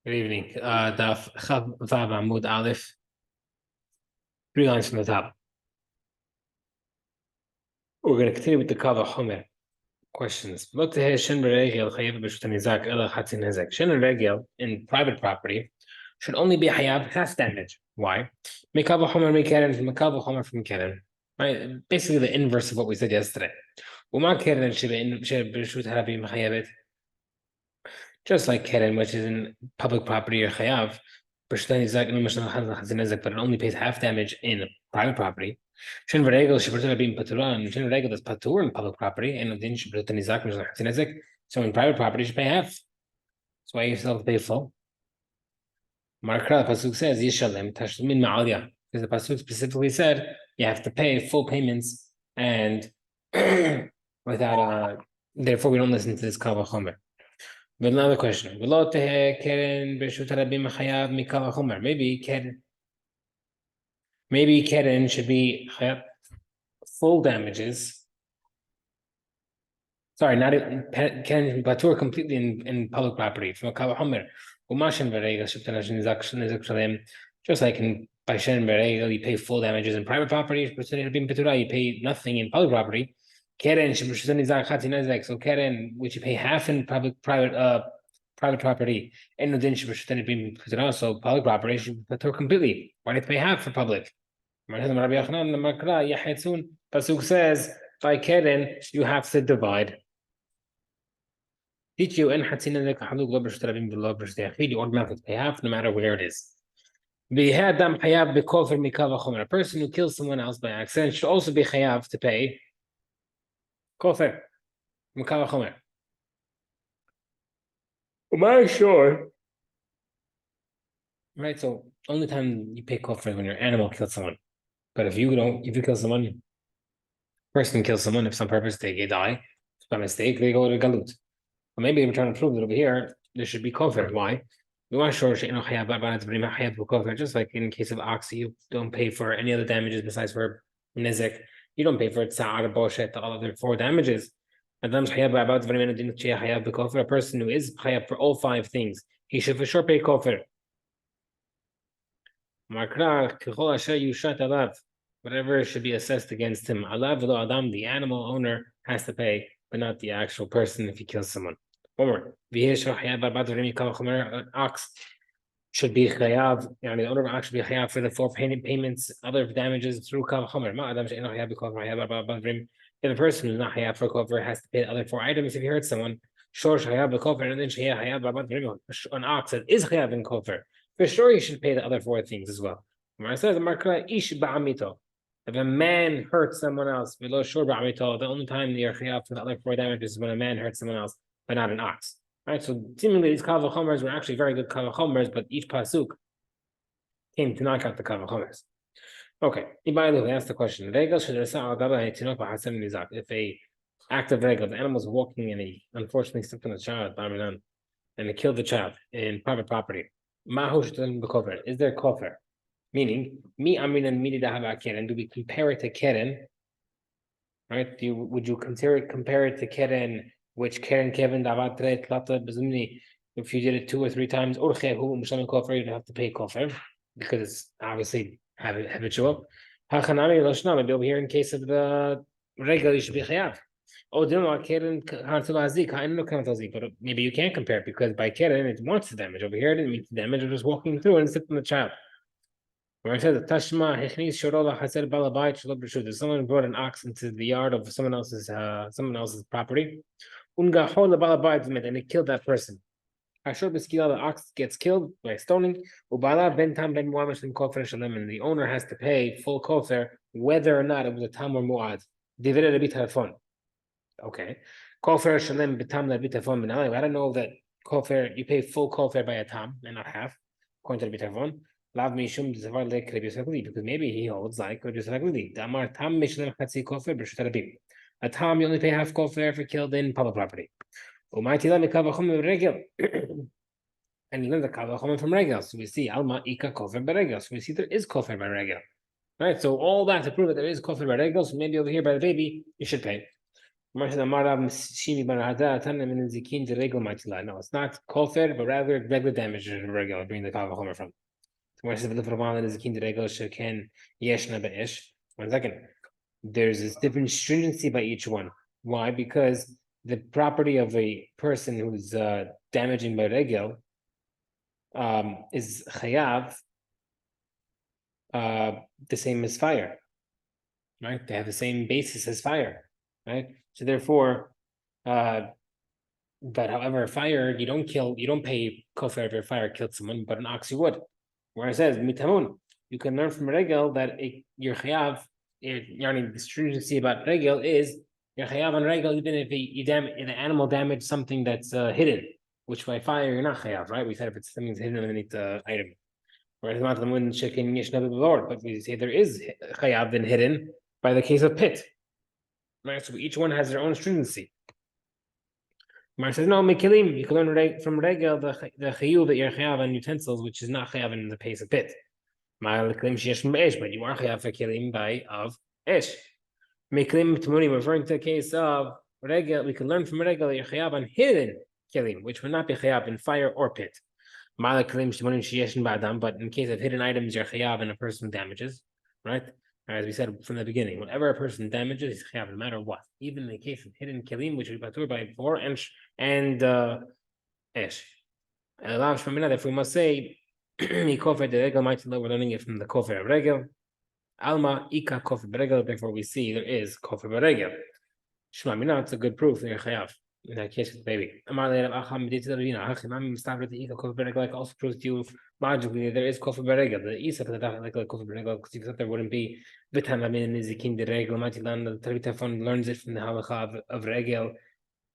Good evening. Daf Chav Vav Amud Aleph, 3 lines from the top. We're going to continue with the Kava Homer questions. Look to Shin Regel Chayav B'Shut Nizak Ela Chatzin Hezek. Shin Regel in private property should only be Hayav half damage. Why? Mikava Homer Mikeren from Mikava Homer from Keren. Right? Basically the inverse of what we said yesterday. Uma Keren should be B'Shut Harabim Chayavet. Just like Keren, which is in public property or Chayav, but it only pays half damage in private property. Shin Varegel Shiberta being Paturan, Shin Varegel is Patur in public property, and then Shiberta Nizak, so in private property, you pay half. That's why you still have to pay full. Markra, the Pasuk says, Yishalem, Tashlumin Ma'alya, because the Pasuk specifically said you have to pay full payments and without therefore we don't listen to this Kava Chomer. But another question. Maybe Keren should be full damages. Sorry, not even Keren Batur completely in public property from a Kavahomer. Just like in by Shen Berega, you pay full damages in private property, you pay nothing in public property. Keren so Keren, which you pay half in private property, and so public property should be completely. Why do you pay half for public? Pasuk says by Keren you have to divide. Teach you and you automatically pay half no matter where it is. A person who kills someone else by accident should also be chayav to pay kofer mikal chomer. Am I sure? Right, so only time you pay kofer when your animal kills someone. But if you kill someone, person kills someone if some purpose they die by mistake, they go to galut. But maybe we're trying to prove that over here there should be kofer. Why? We want to show just like in case of ox, you don't pay for any other damages besides for nizek. You don't pay for tzar, boshet, all other 4 damages. A person who is chayav for all 5 things, he should for sure pay kofer. Whatever should be assessed against him. The animal owner has to pay, but not the actual person if he kills someone. One more. An ox should be chayav, the owner of an ox should be chayav for the 4 payments, other damages through kav chomer. If a person who's not chayav for kofer has to pay the other 4 items if he hurts someone, and then an ox that is chayav in kofer, for sure he should pay the other 4 things as well. It says, if a man hurts someone else, the only time you're chayav for the other 4 damages is when a man hurts someone else, but not an ox. Right? So seemingly these kava chomers were actually very good kava chomers, but each pasuk came to knock out the kava chomers. Okay, Iba'ilu asked the question: if a act of regel, the animal's walking and he unfortunately stepped on the child, and he killed the child in private property, is there kofer? Meaning, and do we compare it to keren? Right? Would you compare it to keren? Which Keren Kevin Davatret Lata Bazuni, if you did it 2 or 3 times, or you'd have to pay kofer because it's obviously habitual. Maybe over here in case of the regular, you should be chayav. But maybe you can't compare it because by Keren it wants the damage. Over here it didn't mean the damage of just walking through and sitting on the child. Where it says Tashma someone brought an ox into the yard of someone else's property. And it killed that person. The ox gets killed by stoning. And the owner has to pay full kofer whether or not it was a tam or muad. Okay. Kofer shalem betam lebitafon. I don't know that kofer you pay full kofer by a tam and not half, according to the bitafon. Because maybe he holds like a tam you only pay half kofer if killed in public property. And you learn the kavachom from regel. So we see alma ika kofer beregel. So we see there is kofer by regel. Right. So all that to prove that there is kofer by regel. So maybe over here by the baby you should pay. No, it's not kofir, but rather regular damage regular bring the kal vachomer from. Once again, there's this different stringency by each one. Why? Because the property of a person who's damaging by regel is chayav the same as fire, right? They have the same basis as fire, right? So therefore, but however, fire you don't pay kofar if your fire killed someone, but an ox you would. Where it says mitamun, you can learn from regel that your chayav, the stringency about regel is your chayav on regel even if the animal damaged something that's hidden, which by fire you're not chayav, right? We said if it's something that's hidden underneath the item. Whereas not when chicken but we say there is chayav then hidden by the case of pit. Right, so each one has their own stringency. Mar says no, mekilim. You can learn from regel the chiyuv that you're chayav on utensils, which is not chayav in the case of pit. Mar lekilim sheyesh from esh, but you are chayav for kilim by of esh. Mekilim tamuni, referring to the case of regel, we can learn from regel that you're chayav on hidden kilim, which would not be chayav in fire or pit. Mar lekilim shemanim sheyesh ba'adam, but in case of hidden items, you're chayav in a person damages, right? As we said from the beginning, whenever a person damages, he's chayav no matter what. Even in the case of hidden kilim, which we patur by before, and esh. If we must say, kofer de regel might we're learning it from the kofer of regel. Alma ika kofer beregel. Therefore, we see there is kofer beregel. Shema mina, it's a good proof that you're chayav. In that case, with the baby. Like also proves to you logically there is kofer beregel. The isa like kofer beregel because if there wouldn't be vitam amin nizikin de regel. Matilan the Tavitafon learns it from the halacha of regel,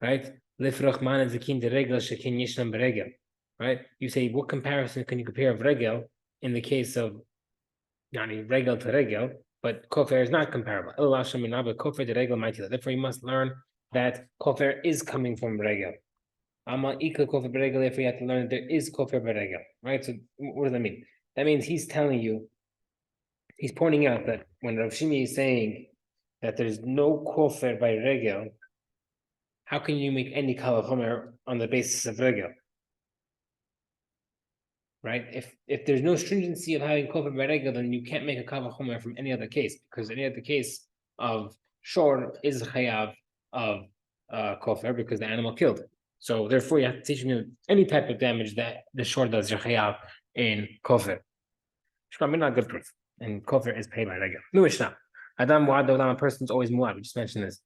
right? Lifrach man nizikin de regel shekin yishnam beregel, right? You say what comparison can you compare of regel in the case of regel to regel, but kofer is not comparable. Therefore, you must learn that kofer is coming from regel. Ama ika kofer beregel. If we have to learn that there is kofer beregel, right? So what does that mean? That means he's telling you, he's pointing out that when Rav Shimi is saying that there's no kofer by regel, how can you make any kal vachomer on the basis of regel? Right? If there's no stringency of having kofer by regel, then you can't make a kal vachomer from any other case, because any other case of shor is chayav of kofer because the animal killed. So therefore, you have to teach me any type of damage that the shor does your chayav in kofer. Shkam not good proof, and kofer is paid by regel. No Mishnah. Adam muad olam, a person's always muad. We just mentioned this.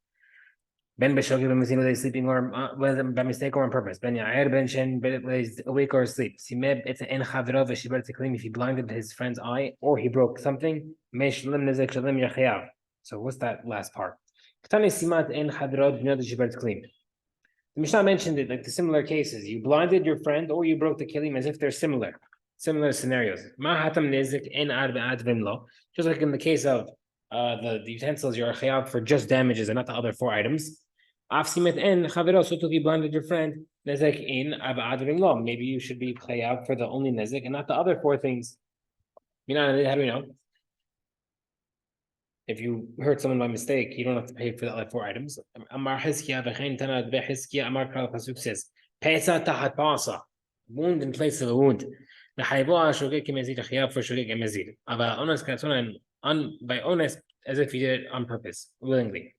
Ben b'shogeg b'mizin, whether he's sleeping or whether by mistake or on purpose. Ben ya'er ben shen, whether he's awake or asleep. Simeb it's en chavero v'shiber teklim, if he blinded his friend's eye or he broke something. Mesh lim nezek shalim yachayav. So what's that last part? Ketani simat en chavero v'nyod shiber teklim. The Mishnah mentioned it like the similar cases. You blinded your friend or you broke the kelim as if they're similar scenarios. Ma hatam nezek en ad ve'ad v'imlo. Just like in the case of the utensils, you're chayav for just damages and not the other four items. Afsimet en chavero, so to be blinded your friend, nezek in abad v'imlo. Maybe you should be chayav for the only nezek and not the other four things. How do we know? If you hurt someone by mistake, you don't have to pay for the other four items. Amar Hizkiya v'chein tanad v'Hizkiya Amar Kal Pasuk says, Pesa tahat pasa, wound in place of a wound. L'chaybo shogeg k'mezid, chayav for shogeg k'mezid. Ava ones katzona, by honest, as if you did it on purpose, willingly.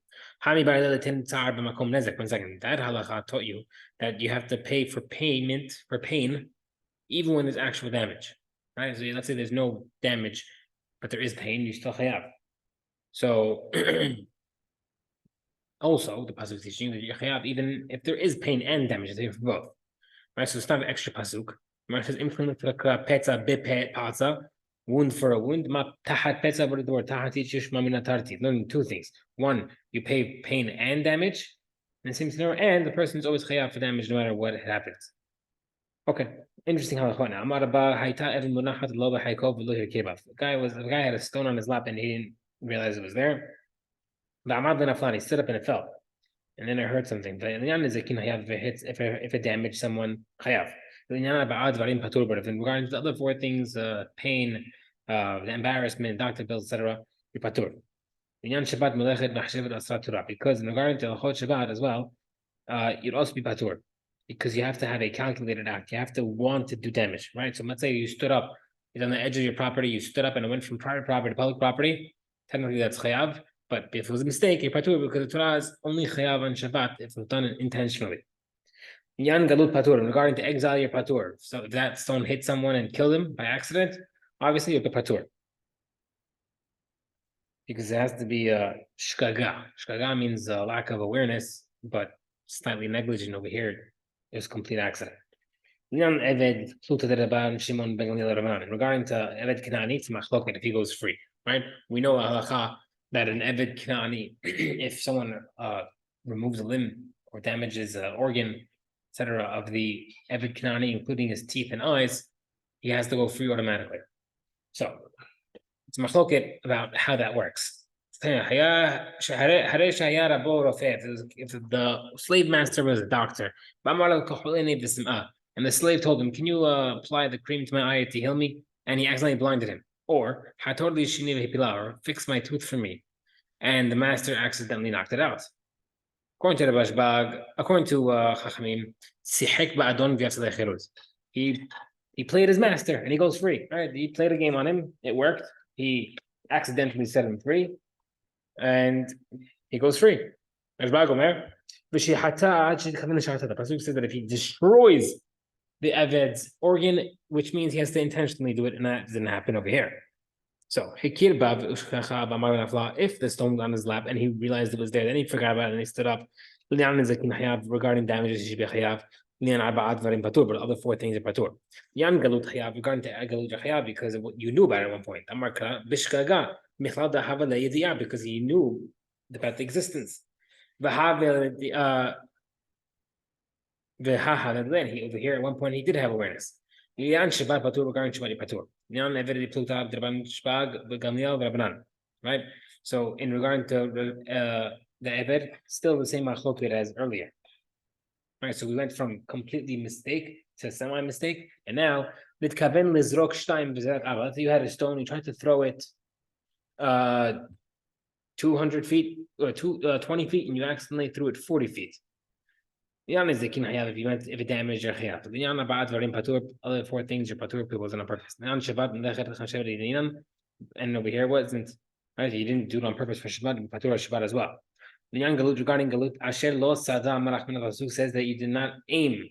Hami b'ayla l'ten tzar b'makom nezek. 1 second. That halacha taught you that you have to pay for pain, even when there's actual damage. Right? So let's say there's no damage, but there is pain, you still chayav. So also the pasuk is teaching that you chayav even if there is pain and damage, they for both. Right? So it's not an extra pasuk. It says petza bepet patza, wound for a wound. Ma tahat petza, what is the word? Tahat teaches mamina tarti. Learning two things. One, you pay pain and damage, and it seems to know, and the person's always chayav for damage no matter what happens. Okay, interesting halachah now. The guy had a stone on his lap and he didn't realize it was there. He stood up and it fell. And then I heard something. If it damaged someone, chayav. But in regards to the other four things, pain, the embarrassment, doctor bills, etc., you're patur. Because in regard to Chod Shabbat as well, you'd also be patur because you have to have a calculated act. You have to want to do damage, right? So let's say you stood up, it's on the edge of your property, you stood up and it went from private property to public property. Technically, that's chayav. But if it was a mistake, you're patur because the Torah is only chayav on Shabbat if it's done intentionally. Yan galut patur, regarding to exile your patur. So if that stone hit someone and killed him by accident, obviously you're the patur. Because it has to be a shkaga. Shkaga means a lack of awareness, but slightly negligent over here. It was complete accident. Regarding to Eved Kanani, it's machloket if he goes free, right? We know halacha that an Eved Kanani, if someone removes a limb or damages an organ, etc., of the Eved Kanani, including his teeth and eyes, he has to go free automatically. So it's machloket about how that works. If the slave master was a doctor, and the slave told him, "Can you apply the cream to my eye to heal me?" And he accidentally blinded him, or fix my tooth for me, and the master accidentally knocked it out. According to the Bashbag, according to Chachamim, he played his master and he goes free. Right? He played a game on him. It worked. He accidentally set him free, and he goes free. Bashbag Omer, the pasuk says that if he destroys the Eved's organ, which means he has to intentionally do it, and that didn't happen over here. So, if the stone was on his lap and he realized it was there, then he forgot about it and he stood up. Regarding damages, but the other four things are patur. Regarding to galut because of what you knew about it at one point. Because he knew about the existence. Over here at one point he did have awareness. Regarding Shabbat patur. Right? So in regard to the Eved, still the same machloket as earlier. Right, so we went from completely mistake to semi-mistake, and now you had a stone, you tried to throw it 200 feet or 20 feet, and you accidentally threw it 40 feet. If it damaged your chayat. Other four things your patur people was on purpose. And over here wasn't right. You didn't do it on purpose for Shabbat, patur Shabbat as well. Regarding galut, Asher lo sada malach min pasuk says that you did not aim.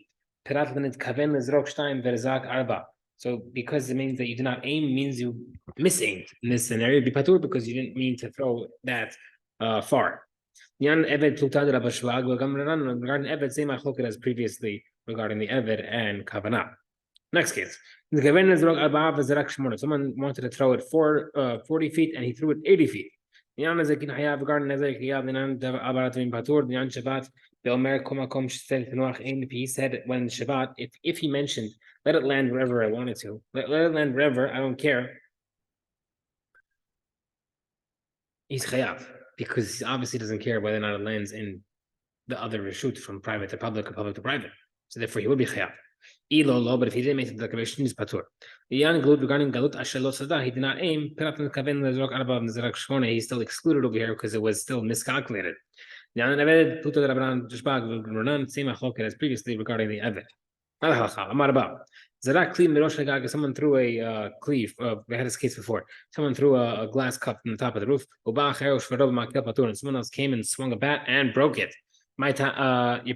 So because it means that you did not aim means you misaimed in this scenario. Be patur because you didn't mean to throw that far. Regarding Eved, same machloket as previously regarding the Eved and Kavanah. Next case. Someone wanted to throw it 40 feet and he threw it 80 feet. Regarding he said when Shabbat, if he mentioned, let it land wherever I wanted to, let it land wherever, I don't care. He's chayav because he obviously doesn't care whether or not it lands in the other reshut from private to public or public to private. So therefore, he would be chayav. But if he didn't make the declaration, he's patur. Regarding galut asher lo sada, he did not aim. He's still excluded over here because it was still miscalculated. Same achloket as previously regarding the Eved. Someone threw a cleave. We had this case before. Someone threw a glass cup from the top of the roof. And someone else came and swung a bat and broke it. Why? He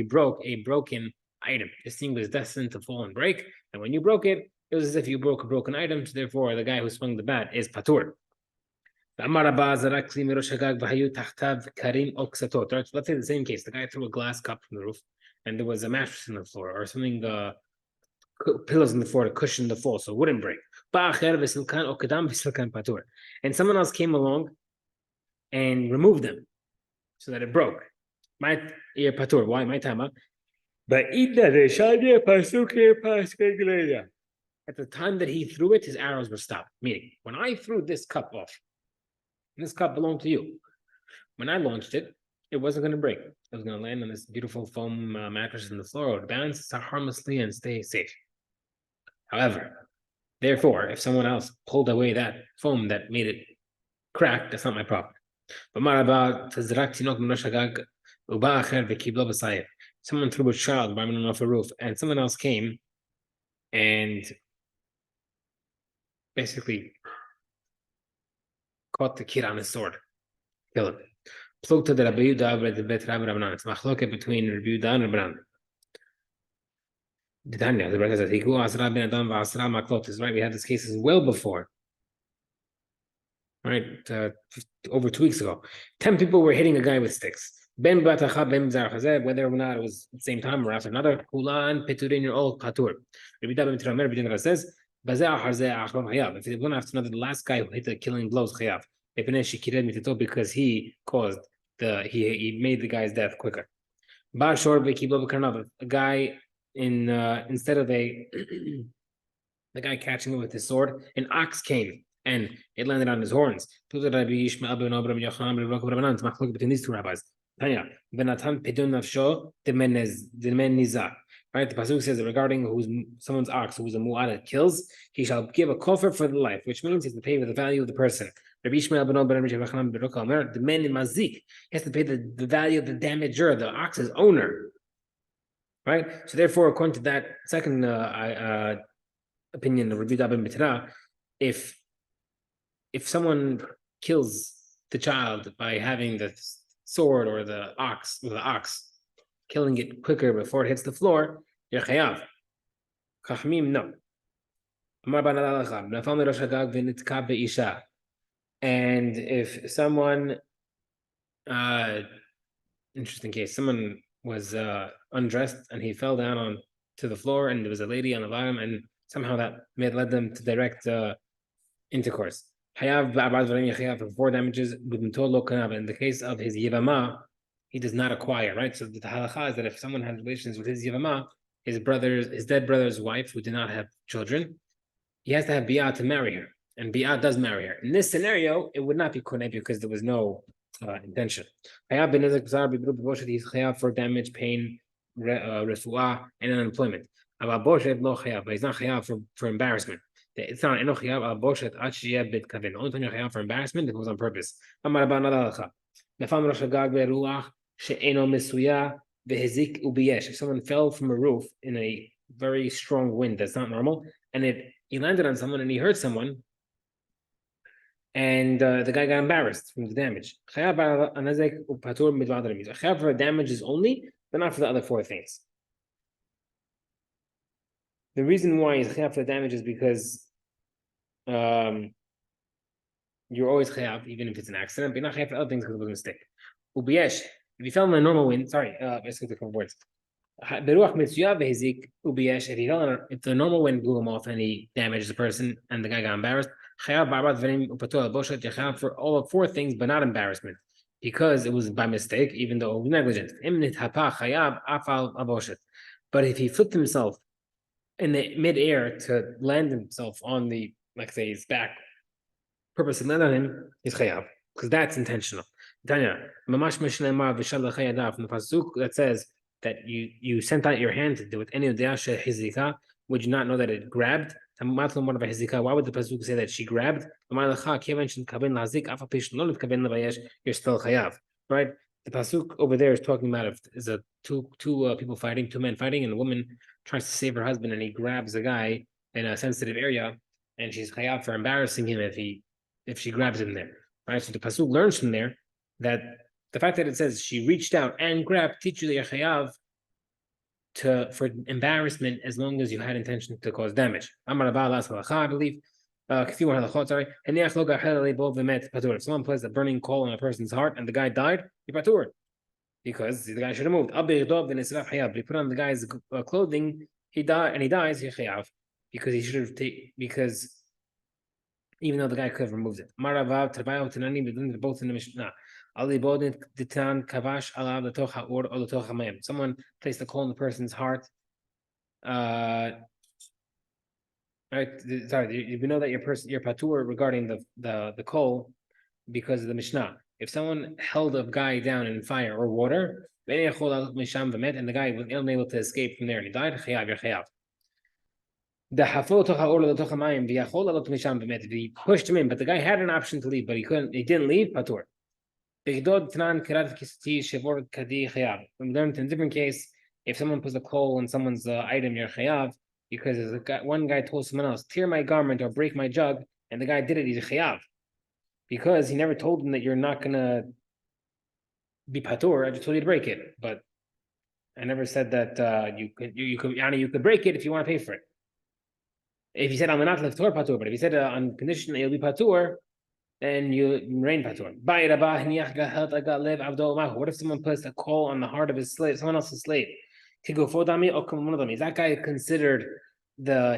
broke a broken item. This thing was destined to fall and break. And when you broke it, it was as if you broke a broken item. So therefore, the guy who swung the bat is patur. Let's say the same case. The guy threw a glass cup from the roof, and there was a mattress on the floor or something, pillows on the floor to cushion the fall, so it wouldn't break. And someone else came along and removed them so that it broke. Why? My time. But at the time that he threw it, his arrows were stopped. Meaning, when I threw this cup off, this cup belonged to you. When I launched it, it wasn't going to break. It was going to land on this beautiful foam mattress on the floor. It would bounce harmlessly and stay safe. However, therefore, if someone else pulled away that foam that made it crack, that's not my problem. But what about someone threw a child climbing off a roof, and someone else came and basically caught the kid on his sword, killed him. Plukta de Rabbi Yehuda the Bet Rabbi Rabbanan. It's machloket between Rabbi Yehuda and Rabbanan. Tanya, the brother says, "Hiku asra ben adam v'asra maklot." Is right. We had this case well before, right? Over 2 weeks ago, 10 people were hitting a guy with sticks. Ben batacha ben zarchazeh. Whether or not it was at the same time or after another, kulan peturin your old patur. Rabbi Yehuda ben Tramer Rabbi says, "Bazeh acharzeh achron chayav." If one after another, the last guy who hit the killing blows chayav. Because he caused he made the guy's death quicker. Bar shor a guy in instead of the guy catching him with his sword, an ox came and it landed on his horns. Between these two rabbis. Right, the pasuk says that regarding someone's ox who's a mu'ad kills, he shall give a kofar for the life, which means he has to pay for the value of the person. The man in mazik, he has to pay the value of the damager, the ox's owner. Right? So therefore, according to that second opinion of Rabbi ben Mitra, if someone kills the child by having the sword or the ox, killing it quicker before it hits the floor, you're chayav. Chachmim, no. And if someone, interesting case, someone was undressed and he fell down on to the floor, and there was a lady on the bottom, and somehow that led them to direct intercourse. Hayav for 4 damages. In the case of his yivama, he does not acquire, right? So the halacha is that if someone has relations with his yivama, his dead brother's wife, who did not have children, he has to have bi'ah to marry her, and bi'ah does marry her. In this scenario, it would not be kuneh because there was no intention. He's chayav for damage, pain, refuah, and unemployment. But he's not chayav for embarrassment. It's not eno chayav al boshet ad sheyeh bit kaven. The only time you're chayav for embarrassment, it was on purpose. Amar Rabba another halacha. Nefam rosh hagag beruach she'eno mesuya vehezik ubiyesh. If someone fell from a roof in a very strong wind, that's not normal, and he landed on someone and he hurt someone, and the guy got embarrassed from the damage. Chayav for damages only, but not for the other 4 things. The reason why he's chayav for the damage is because you're always chayav, even if it's an accident, but you're not chayav for other things because it was a mistake. Ubiyesh, if you fell in a normal wind, sorry, let's look at the words. If the normal wind blew him off and he damaged the person and the guy got embarrassed, for all of 4 things, but not embarrassment, because it was by mistake, even though it was negligent. But if he flipped himself in the mid-air to land himself on the, like say, his back, purposely land on him, he's chayav, because that's intentional. Tanya, from the pasuk that says that you sent out your hand to do it. Would you not know that it grabbed? Why would the pasuk say that she grabbed? You're still chayav, right? The pasuk over there is talking about is a two people fighting, 2 men fighting, and a woman tries to save her husband, and he grabs a guy in a sensitive area, and she's chayav for embarrassing him if she grabs him there, right? So the pasuk learns from there that the fact that it says she reached out and grabbed teaches you that you're chayav for embarrassment as long as you had intention to cause damage. Amar Abba last halacha, I believe. If someone places a burning coal on a person's heart and the guy died, you're patur, because the guy should have moved. But you put on the guy's clothing, he dies, you're chayav, because he should have because even though the guy could have removed it. Both in the Mishnah. Someone placed a coal in the person's heart. Right? Sorry, you know that your patur regarding the coal because of the Mishnah. If someone held a guy down in fire or water, and the guy was unable to escape from there and he died, chayav, you're chayav. The he pushed him in, but the guy had an option to leave, but he couldn't. He didn't leave. Patur. We learned in a different case, if someone puts a coal in someone's item, you're chayav, because one guy told someone else, tear my garment or break my jug, and the guy did it, he's chayav. Because he never told him that you're not gonna be patur, I just told you to break it. But I never said that you could break it if you want to pay for it. If you said I'm not leftor patur, but if you said on condition that you'll be patur, then you rain patur. What if someone puts a coal on the heart of his slave, someone else's slave? Is that guy considered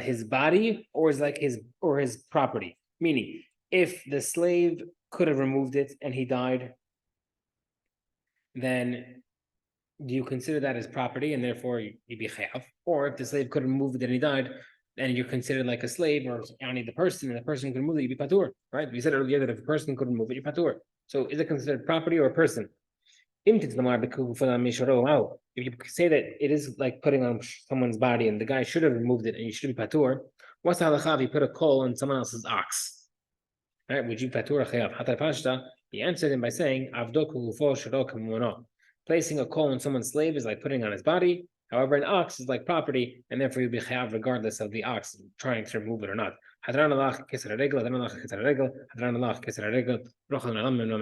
his body or is like his property? Meaning, if the slave could have removed it and he died, then do you consider that as property and therefore you'd be chayav? Or if the slave could have removed it and he died, then you're considered like a slave or only the person, and the person could remove it, you'd be patur, right? We said earlier that if a person could remove it, you're patur. So is it considered property or a person? If you say that it is like putting on someone's body and the guy should have removed it and you should be patur, what's the halacha if you put a coal on someone else's ox? Right? Would you patur or chayav? He answered him by saying, placing a coal on someone's slave is like putting on his body. However, an ox is like property, and therefore you'll be chayav regardless of the ox trying to remove it or not.